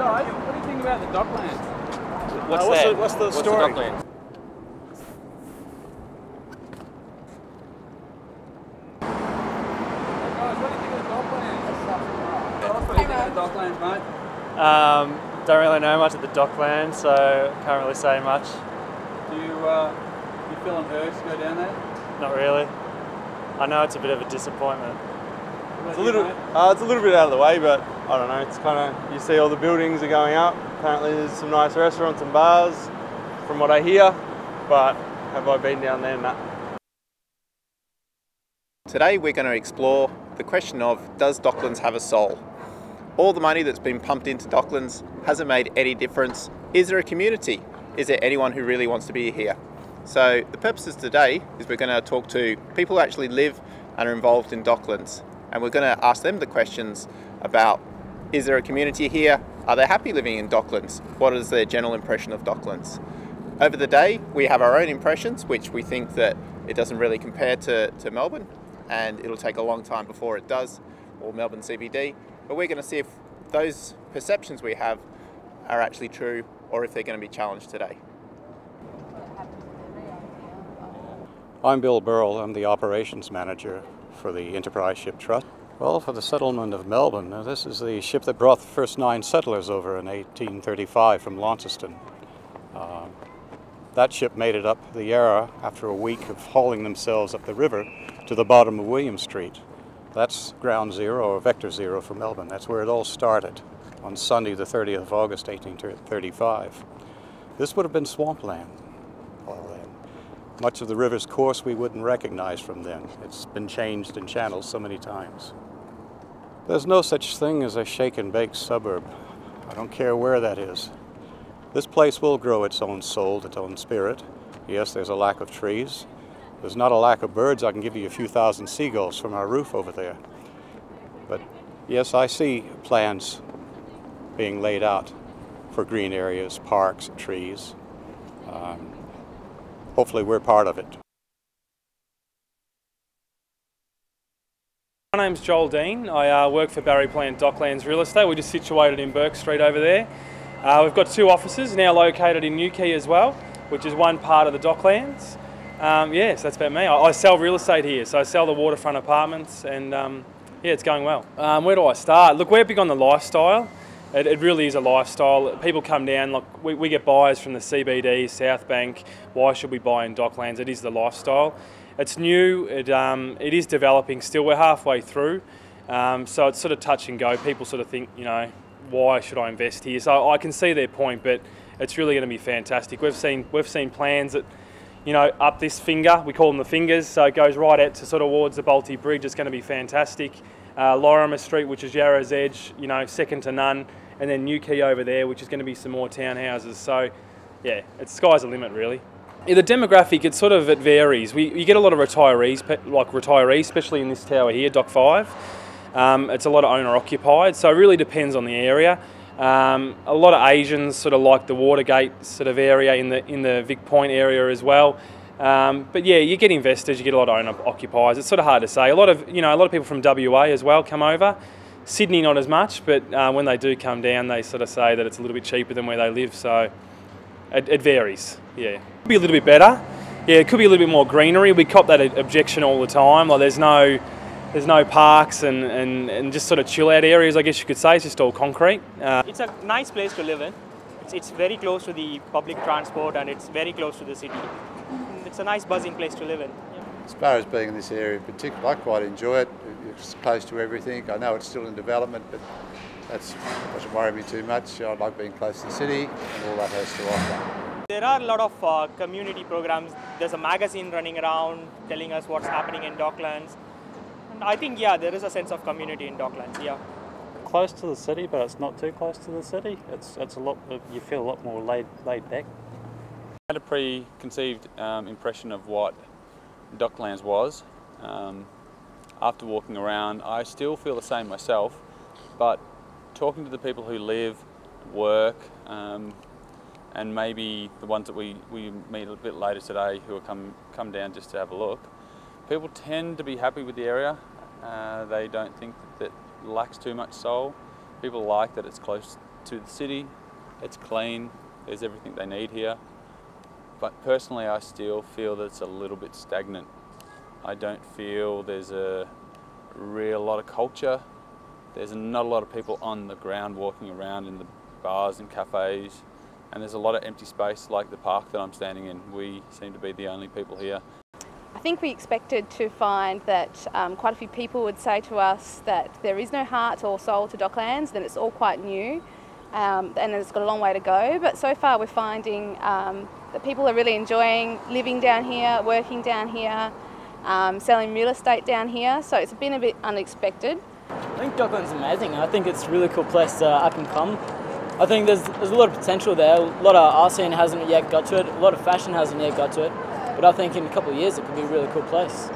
Alright, what do you think about the Docklands? What's the story? Docklands? Guys, what do you think of the Docklands? Tell us what you think of the Docklands, mate. Don't really know much of the Docklands, so can't really say much. Do you feel an urge to go down there? Not really. I know it's a bit of a disappointment. It's a little bit out of the way, but I don't know. It's kind of, you see all the buildings are going up. Apparently there's some nice restaurants and bars, from what I hear. But have I been down there? Nah. Today we're going to explore the question of, does Docklands have a soul? All the money that's been pumped into Docklands hasn't made any difference. Is there a community? Is there anyone who really wants to be here? So the purposes today is we're going to talk to people who actually live and are involved in Docklands. And we're going to ask them the questions about, is there a community here? Are they happy living in Docklands? What is their general impression of Docklands? Over the day, we have our own impressions, which we think that it doesn't really compare to Melbourne, and it'll take a long time before it does, or Melbourne CBD. But we're going to see if those perceptions we have are actually true, or if they're going to be challenged today. I'm Bill Burrell. I'm the operations manager for the Enterprise Ship Trust. Well, for the settlement of Melbourne, this is the ship that brought the first 9 settlers over in 1835 from Launceston. That ship made it up the Yarra after a week of hauling themselves up the river to the bottom of William Street. That's ground zero, or vector zero, for Melbourne. That's where it all started on Sunday the 30th of August 1835. This would have been swampland. Much of the river's course we wouldn't recognize from then. It's been changed and channeled so many times. There's no such thing as a shake and bake suburb. I don't care where that is. This place will grow its own soul, its own spirit. Yes, there's a lack of trees. There's not a lack of birds. I can give you a few thousand seagulls from our roof over there. But yes, I see plans being laid out for green areas, parks, trees. Hopefully we're part of it. My name's Joel Dean. I work for Barry Plant Docklands Real Estate. We're just situated in Burke Street over there. We've got 2 offices now located in Newquay as well, which is one part of the Docklands. Yes, that's about me. I sell real estate here, so I sell the waterfront apartments, and yeah, it's going well. Where do I start? Look, we're big on the lifestyle. It really is a lifestyle. People come down, like we get buyers from the CBD, South Bank. Why should we buy in Docklands? It is the lifestyle. It's new, it is developing still. We're halfway through, so it's sort of touch and go. People sort of think, you know, why should I invest here? So I can see their point, but it's really going to be fantastic. We've seen plans that, you know, up this finger, we call them the fingers, so it goes right out to sort of towards the Balti Bridge. It's going to be fantastic. Lorimer Street, which is Yarra's Edge, you know, second to none. And then Newquay over there, which is going to be some more townhouses. So, yeah, it's sky's the limit, really. Yeah, the demographic, it varies. You get a lot of retirees, especially in this tower here, Dock 5. It's a lot of owner-occupied, so it really depends on the area. A lot of Asians sort of like the Watergate sort of area in the Vic Point area as well. But yeah, you get investors, you get a lot of owner-occupiers. It's sort of hard to say. A lot of people from WA as well come over. Sydney not as much, but when they do come down, they sort of say that it's a little bit cheaper than where they live, so it varies, yeah. Could be a little bit better. Yeah, it could be a little bit more greenery. We cop that objection all the time, like there's no parks and just sort of chill out areas, I guess you could say. It's just all concrete. It's a nice place to live in. It's very close to the public transport and it's very close to the city. It's a nice buzzing place to live in. Yeah. As far as being in this area in particular, I quite enjoy it. It's close to everything. I know it's still in development, but that doesn't worry me too much. I like being close to the city and all that has to offer. There are a lot of community programs. There's a magazine running around telling us what's happening in Docklands. And I think, yeah, there is a sense of community in Docklands, yeah. Close to the city, but it's not too close to the city. It's a lot. You feel a lot more laid back. I had a preconceived impression of what Docklands was. After walking around, I still feel the same myself, but talking to the people who live, work, and maybe the ones that we meet a bit later today who will come down just to have a look, people tend to be happy with the area. They don't think that it lacks too much soul. People like that it's close to the city, it's clean, there's everything they need here. But personally, I still feel that it's a little bit stagnant. I don't feel there's a real lot of culture. There's not a lot of people on the ground walking around in the bars and cafes, and there's a lot of empty space like the park that I'm standing in. We seem to be the only people here. I think we expected to find that quite a few people would say to us that there is no heart or soul to Docklands, that it's all quite new and it's got a long way to go. But so far we're finding that people are really enjoying living down here, working down here, selling real estate down here, so it's been a bit unexpected. I think Docklands is amazing. I think it's a really cool place to up and come. I think there's a lot of potential there. A lot of art scene hasn't yet got to it, a lot of fashion hasn't yet got to it, but I think in a couple of years it could be a really cool place.